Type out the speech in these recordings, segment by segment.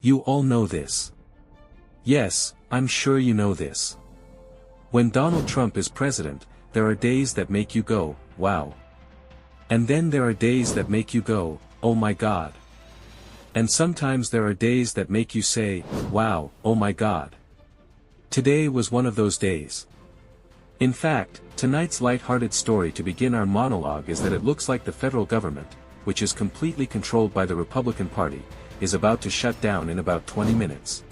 You all know this. Yes, I'm sure you know this. When Donald Trump is president, there are days that make you go, wow. And then there are days that make you go, oh my God. And sometimes there are days that make you say, wow, oh my God. Today was one of those days. In fact, tonight's light-hearted story to begin our monologue is that it looks like the federal government, which is completely controlled by the Republican Party, is about to shut down in about 20 minutes.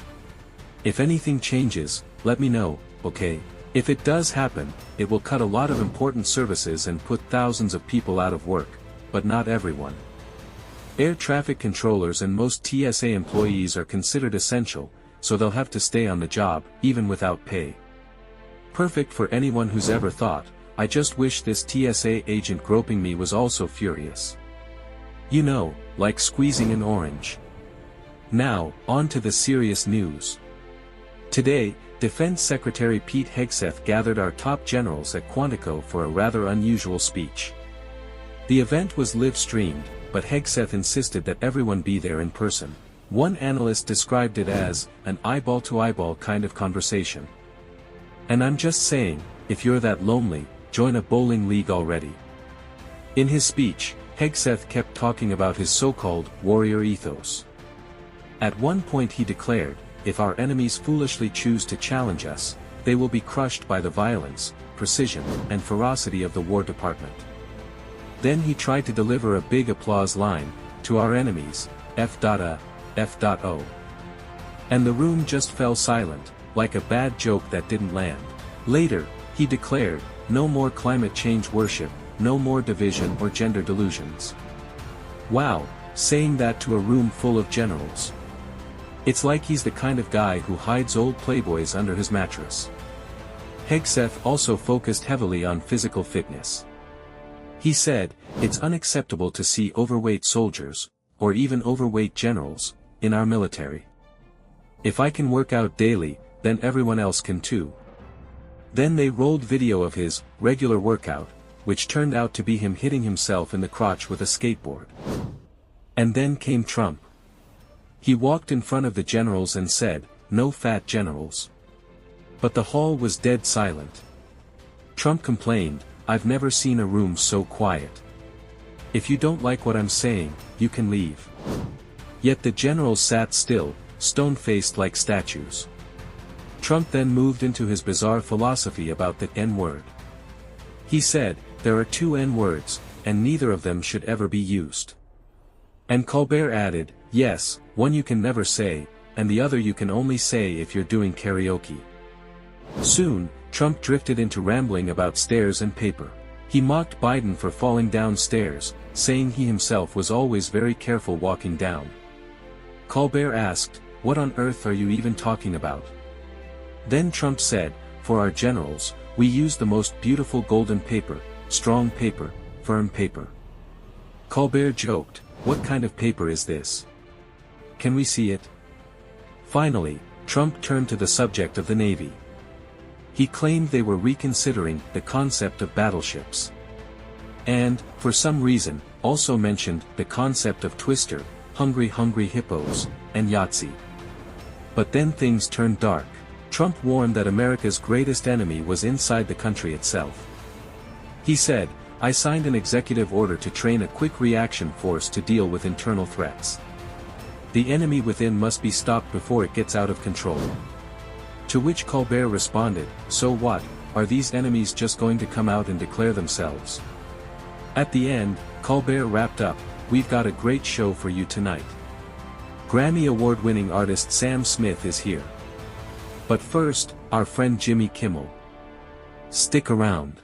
If anything changes, let me know, okay? If it does happen, it will cut a lot of important services and put thousands of people out of work, but not everyone. Air traffic controllers and most TSA employees are considered essential, so they'll have to stay on the job, even without pay. Perfect for anyone who's ever thought, I just wish this TSA agent groping me was also furious. You know, like squeezing an orange. Now, on to the serious news. Today, Defense Secretary Pete Hegseth gathered our top generals at Quantico for a rather unusual speech. The event was live-streamed, but Hegseth insisted that everyone be there in person. One analyst described it as an eyeball-to-eyeball kind of conversation. And I'm just saying, if you're that lonely, join a bowling league already. In his speech, Hegseth kept talking about his so-called warrior ethos. At one point he declared, if our enemies foolishly choose to challenge us, they will be crushed by the violence, precision, and ferocity of the War Department. Then he tried to deliver a big applause line, to our enemies, F.O. And the room just fell silent, like a bad joke that didn't land. Later, he declared, no more climate change worship, no more division or gender delusions. Wow, saying that to a room full of generals. It's like he's the kind of guy who hides old Playboys under his mattress. Hegseth also focused heavily on physical fitness. He said, it's unacceptable to see overweight soldiers, or even overweight generals, in our military. If I can work out daily, then everyone else can too. Then they rolled video of his regular workout, which turned out to be him hitting himself in the crotch with a skateboard. And then came Trump. He walked in front of the generals and said, no fat generals. But the hall was dead silent. Trump complained, I've never seen a room so quiet. If you don't like what I'm saying, you can leave. Yet the generals sat still, stone-faced like statues. Trump then moved into his bizarre philosophy about the N-word. He said, there are two N-words, and neither of them should ever be used. And Colbert added, yes, one you can never say, and the other you can only say if you're doing karaoke. Soon, Trump drifted into rambling about stairs and paper. He mocked Biden for falling down stairs, saying he himself was always very careful walking down. Colbert asked, what on earth are you even talking about? Then Trump said, for our generals, we use the most beautiful golden paper, strong paper, firm paper. Colbert joked, what kind of paper is this? Can we see it? Finally, Trump turned to the subject of the Navy. He claimed they were reconsidering the concept of battleships. And, for some reason, also mentioned the concept of Twister, Hungry Hungry Hippos, and Yahtzee. But then things turned dark. Trump warned that America's greatest enemy was inside the country itself. He said, I signed an executive order to train a quick reaction force to deal with internal threats. The enemy within must be stopped before it gets out of control. To which Colbert responded, so what, are these enemies just going to come out and declare themselves? At the end, Colbert wrapped up, we've got a great show for you tonight. Grammy Award-winning artist Sam Smith is here. But first, our friend Jimmy Kimmel. Stick around.